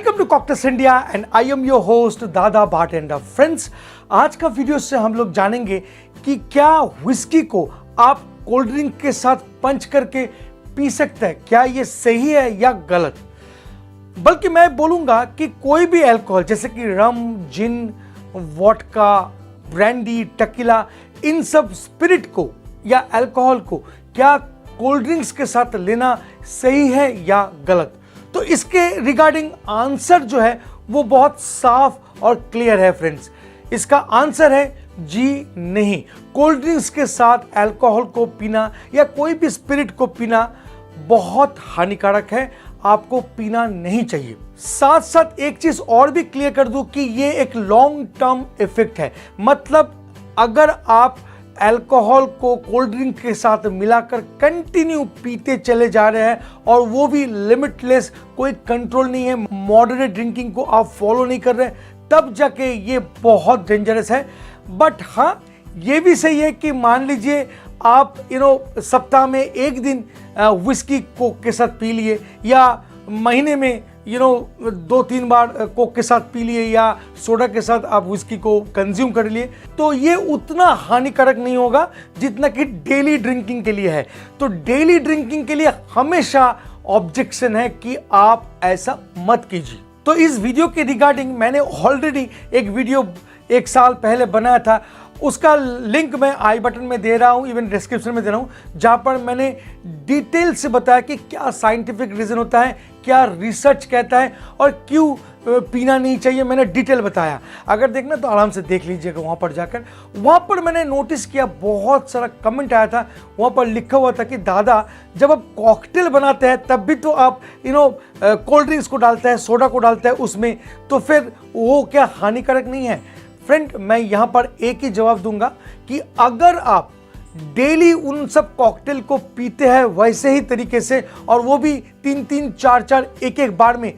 Welcome to cocktails India and I am your host Dada bartender. Friends, आज का video से हम लोग जानेंगे कि क्या विस्की को आप कोल्ड ड्रिंक के साथ पंच करके पी सकते हैं। क्या ये सही है या गलत। बल्कि मैं बोलूंगा कि कोई भी अल्कोहल जैसे कि रम, जिन, वोडका, ब्रांडी, टकीला, इन सब स्पिरिट को या अल्कोहल को क्या कोल्ड ड्रिंक्स के साथ लेना सही है या गलत। तो इसके रिगार्डिंग आंसर जो है वो बहुत साफ और क्लियर है फ्रेंड्स। इसका आंसर है जी नहीं। कोल्ड ड्रिंक्स के साथ अल्कोहल को पीना या कोई भी स्पिरिट को पीना बहुत हानिकारक है, आपको पीना नहीं चाहिए। साथ साथ एक चीज और भी क्लियर कर दूं कि ये एक लॉन्ग टर्म इफेक्ट है। मतलब अगर आप अल्कोहल को कोल्ड ड्रिंक के साथ मिलाकर कंटिन्यू पीते चले जा रहे हैं और वो भी लिमिटलेस, कोई कंट्रोल नहीं है, मॉडरेट ड्रिंकिंग को आप फॉलो नहीं कर रहे, तब जाके ये बहुत डेंजरस है। बट हाँ, ये भी सही है कि मान लीजिए आप सप्ताह में एक दिन विस्की कोक के साथ पी लिए या महीने में 2-3 बार कोक के साथ पी लिए या सोडा के साथ आप विस्की को कंज्यूम कर लिए, तो ये उतना हानिकारक नहीं होगा जितना कि डेली ड्रिंकिंग के लिए है। तो डेली ड्रिंकिंग के लिए हमेशा ऑब्जेक्शन है कि आप ऐसा मत कीजिए। तो इस वीडियो के रिगार्डिंग मैंने ऑलरेडी एक वीडियो 1 साल पहले बनाया था, उसका लिंक मैं आई बटन में दे रहा हूं, इवन डिस्क्रिप्शन में दे रहा हूं, जहां पर मैंने डिटेल से बताया कि क्या साइंटिफिक रीजन होता है, क्या रिसर्च कहता है और क्यों पीना नहीं चाहिए। मैंने डिटेल बताया। अगर देखना तो आराम से देख लीजिएगा वहां पर जाकर। वहां पर मैंने नोटिस किया बहुत सारा कमेंट आया था, वहां पर लिखा हुआ था कि दादा जब आप कॉकटेल बनाते हैं तब भी तो आप कोल्ड ड्रिंक्स को डालते हैं, सोडा को डालते हैं उसमें, तो फिर वो क्या हानिकारक नहीं है। फ्रेंड, मैं यहां पर एक ही जवाब दूंगा कि अगर आप डेली उन सब कॉकटेल को पीते हैं वैसे ही तरीके से और वो भी 3-3, 4-4, 1-1 बार में,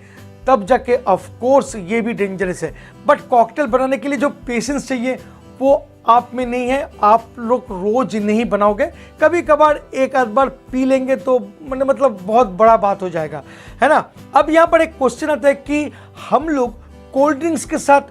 तब जाके ऑफ कोर्स ये भी डेंजरस है। बट कॉकटेल बनाने के लिए जो पेशेंस चाहिए वो आप में नहीं है। आप लोग रोज नहीं बनाओगे, कभी कभार एक आध बार पी लेंगे तो मतलब बहुत बड़ा बात हो जाएगा, है ना। अब यहां पर एक क्वेश्चन आता है कि हम लोग कोल्ड ड्रिंक्स के साथ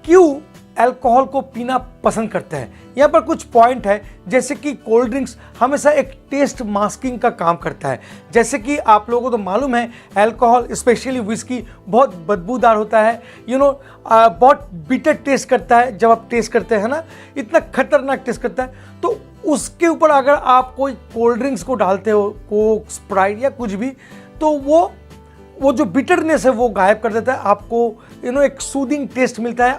क्यों अल्कोहल को पीना पसंद करते हैं। यहाँ पर कुछ पॉइंट है, जैसे कि कोल्ड ड्रिंक्स हमेशा एक टेस्ट मास्किंग का काम करता है। जैसे कि आप लोगों को तो मालूम है अल्कोहल, स्पेशली विस्की, बहुत बदबूदार होता है, बहुत बिटर टेस्ट करता है जब आप टेस्ट करते हैं ना, इतना खतरनाक टेस्ट करता है। तो उसके ऊपर अगर आप कोई कोल्ड ड्रिंक्स को डालते हो, कोक, स्प्राइट या कुछ भी, तो वो जो बिटरनेस है वो गायब कर देता है। आपको एक सूदिंग टेस्ट मिलता है,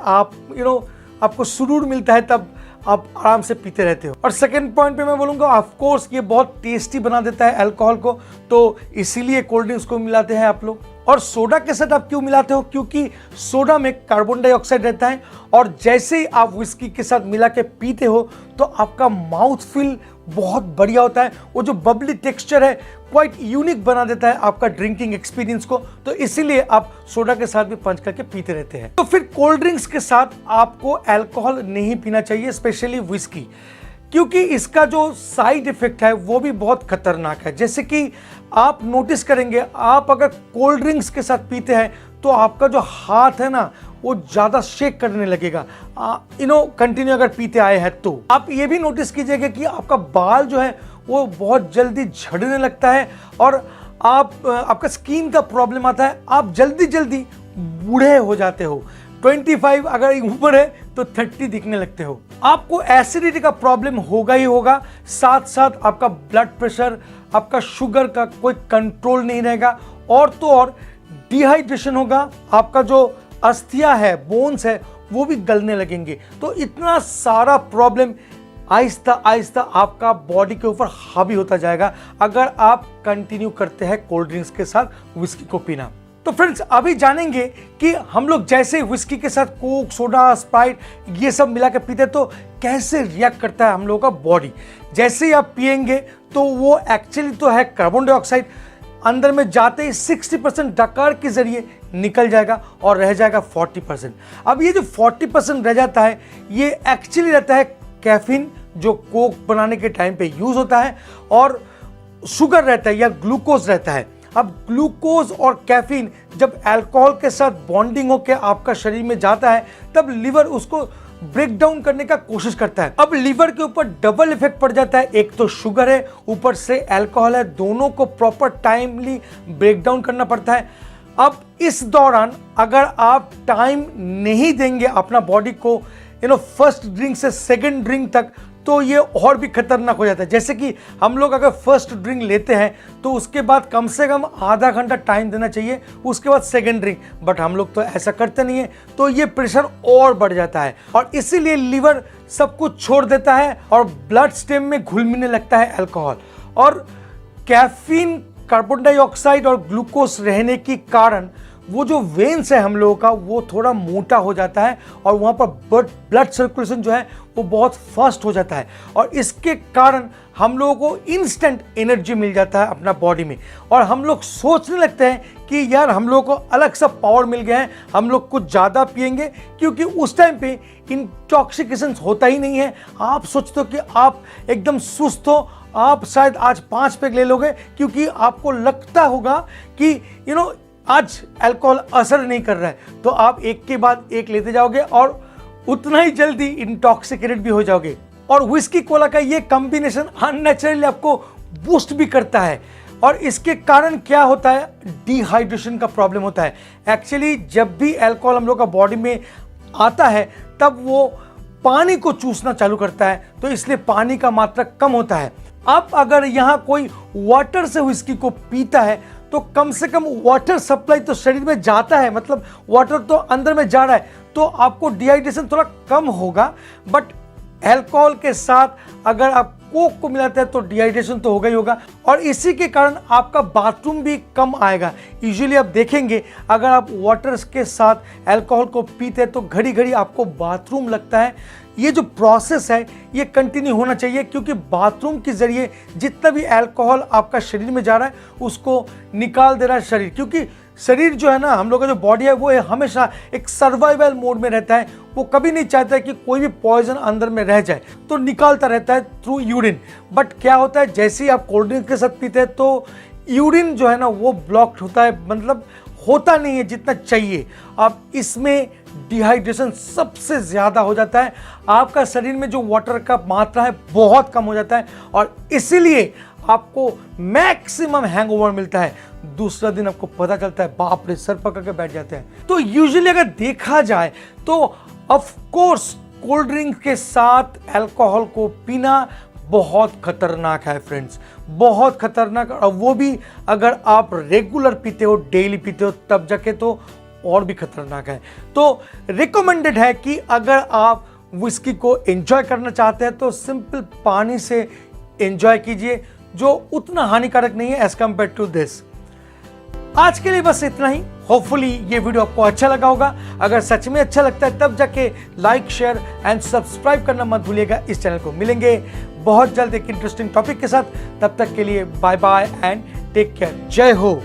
आपको सुरूर मिलता है, तब आप आराम से पीते रहते हो। और सेकंड पॉइंट पे मैं बोलूँगा, ऑफ कोर्स ये बहुत टेस्टी बना देता है अल्कोहल को, तो इसीलिए कोल्ड ड्रिंक्स को मिलाते हैं आप लोग। और सोडा के साथ आप क्यों मिलाते हो? क्योंकि सोडा में कार्बन डाइऑक्साइड रहता है और जैसे ही आप विस्की के साथ मिला के पीते हो तो आपका माउथ फील बहुत बढ़िया होता है। वो जो बबली टेक्सचर है क्वाइट यूनिक बना देता है आपका ड्रिंकिंग एक्सपीरियंस को, तो इसीलिए आप सोडा के साथ भी पंच करके पीते रहते हैं। तो फिर कोल्ड ड्रिंक्स के साथ आपको अल्कोहल नहीं पीना चाहिए, स्पेशली विस्की, क्योंकि इसका जो साइड इफेक्ट है वो भी बहुत खतरनाक है। जैसे कि आप नोटिस करेंगे, आप अगर कोल्ड ड्रिंक्स के साथ पीते हैं तो आपका जो हाथ है ना वो ज़्यादा शेक करने लगेगा, कंटिन्यू अगर पीते आए हैं तो। आप ये भी नोटिस कीजिएगा कि आपका बाल जो है वो बहुत जल्दी झड़ने लगता है और आपका स्किन का प्रॉब्लम आता है, आप जल्दी जल्दी बूढ़े हो जाते हो। 25 अगर उम्र है तो 30 दिखने लगते हो। आपको एसिडिटी का प्रॉब्लम होगा ही होगा, साथ साथ आपका ब्लड प्रेशर, आपका शुगर का कोई कंट्रोल नहीं रहेगा, और तो और डिहाइड्रेशन होगा, आपका जो अस्थियां है, बोन्स है, वो भी गलने लगेंगे। तो इतना सारा प्रॉब्लम आहिस्ता आहिस्ता आपका बॉडी के ऊपर हावी होता जाएगा अगर आप कंटिन्यू करते हैं कोल्ड ड्रिंक्स के साथ विस्की को पीना। तो फ्रेंड्स, अभी जानेंगे कि हम लोग जैसे विस्की के साथ कोक, सोडा, स्प्राइट ये सब मिला के पीते तो कैसे रिएक्ट करता है हम लोगों का बॉडी। जैसे ही आप पिएंगे तो वो एक्चुअली तो है कार्बन डाइऑक्साइड, अंदर में जाते ही 60% डकार के जरिए निकल जाएगा और रह जाएगा 40%। अब ये जो 40% रह जाता है ये एक्चुअली रहता है कैफीन, जो कोक बनाने के टाइम पे यूज होता है, और शुगर रहता है या ग्लूकोज रहता है। अब ग्लूकोज और कैफीन जब अल्कोहल के साथ बॉन्डिंग होकर आपका शरीर में जाता है तब लिवर उसको ब्रेक डाउन करने का कोशिश करता है। अब लिवर के ऊपर डबल इफेक्ट पड़ जाता है, एक तो शुगर है, ऊपर से अल्कोहल है, दोनों को प्रॉपर टाइमली ब्रेक डाउन करना पड़ता है। अब इस दौरान अगर आप टाइम नहीं देंगे अपना बॉडी को फर्स्ट ड्रिंक से सेकंड ड्रिंक तक, तो ये और भी खतरनाक हो जाता है। जैसे कि हम लोग अगर फर्स्ट ड्रिंक लेते हैं तो उसके बाद कम से कम आधा घंटा टाइम देना चाहिए, उसके बाद सेकंड ड्रिंक, बट हम लोग तो ऐसा करते नहीं है, तो ये प्रेशर और बढ़ जाता है और इसीलिए लिवर सब कुछ छोड़ देता है और ब्लड स्ट्रीम में घुल मिलने लगता है अल्कोहल। और कैफीन, कार्बन डाइऑक्साइड और ग्लूकोज रहने के कारण वो जो वेन्स है हम लोगों का वो थोड़ा मोटा हो जाता है और वहाँ पर ब्लड सर्कुलेशन जो है वो बहुत फास्ट हो जाता है और इसके कारण हम लोगों को इंस्टेंट एनर्जी मिल जाता है अपना बॉडी में और हम लोग सोचने लगते हैं कि यार हम लोगों को अलग सा पावर मिल गया है, हम लोग कुछ ज़्यादा पिएंगे, क्योंकि उस टाइम पे इंटॉक्सिकेशन होता ही नहीं है। आप सोचते हो कि आप एकदम सुस्त हो, आप शायद आज 5 पैक ले लोगे क्योंकि आपको लगता होगा कि आज अल्कोहल असर नहीं कर रहा है, तो आप एक के बाद एक लेते जाओगे और उतना ही जल्दी इंटॉक्सिकेटेड भी हो जाओगे। और विस्की कोला का ये कॉम्बिनेशन अननेचुरली आपको बूस्ट भी करता है और इसके कारण क्या होता है, डिहाइड्रेशन का प्रॉब्लम होता है। एक्चुअली जब भी अल्कोहल हम लोग का बॉडी में आता है तब वो पानी को चूसना चालू करता है, तो इसलिए पानी का मात्रा कम होता है। अब अगर यहाँ कोई वाटर से विस्की को पीता है तो कम से कम वाटर सप्लाई तो शरीर में जाता है, मतलब वाटर तो अंदर में जा रहा है, तो आपको डिहाइड्रेशन थोड़ा कम होगा। बट अल्कोहल के साथ अगर आप कोक को मिलाते हैं तो डिहाइड्रेशन तो होगा ही होगा और इसी के कारण आपका बाथरूम भी कम आएगा। यूजुअली आप देखेंगे अगर आप वाटर के साथ अल्कोहल को पीते हैं तो घड़ी घड़ी आपको बाथरूम लगता है। ये जो प्रोसेस है ये कंटिन्यू होना चाहिए, क्योंकि बाथरूम के जरिए जितना भी अल्कोहल आपका शरीर में जा रहा है उसको निकाल दे रहा है शरीर, क्योंकि शरीर जो है ना, हम लोग का जो बॉडी है वो हमेशा एक सर्वाइवल मोड में रहता है। वो कभी नहीं चाहता है कि कोई भी पॉइजन अंदर में रह जाए, तो निकालता रहता है थ्रू यूरिन। बट क्या होता है, जैसे ही आप कोल्ड ड्रिंक के साथ पीते हैं तो यूरिन जो है ना वो ब्लॉक्ड होता है, मतलब होता नहीं है जितना चाहिए। अब इसमें डिहाइड्रेशन सबसे ज़्यादा हो जाता है, आपका शरीर में जो वाटर का मात्रा है बहुत कम हो जाता है और इसीलिए आपको मैक्सिमम हैंगओवर मिलता है। दूसरा दिन आपको पता चलता है बाप रे, सर पकड़ के बैठ जाते हैं। तो यूजुअली अगर देखा जाए तो ऑफ कोर्स कोल्ड ड्रिंक के साथ अल्कोहल को पीना बहुत खतरनाक है फ्रेंड्स, बहुत खतरनाक। और वो भी अगर आप रेगुलर पीते हो, डेली पीते हो, तब जाके तो और भी खतरनाक है। तो रिकमेंडेड है कि अगर आप विस्की को एंजॉय करना चाहते हैं तो सिंपल पानी से एंजॉय कीजिए, जो उतना हानिकारक नहीं है एज कंपेयर टू दिस। आज के लिए बस इतना ही। होपफुली ये वीडियो आपको अच्छा लगा होगा। अगर सच में अच्छा लगता है तब जाके लाइक, शेयर एंड सब्सक्राइब करना मत भूलिएगा इस चैनल को। मिलेंगे बहुत जल्द एक इंटरेस्टिंग टॉपिक के साथ, तब तक के लिए bye bye and take care. जय हो।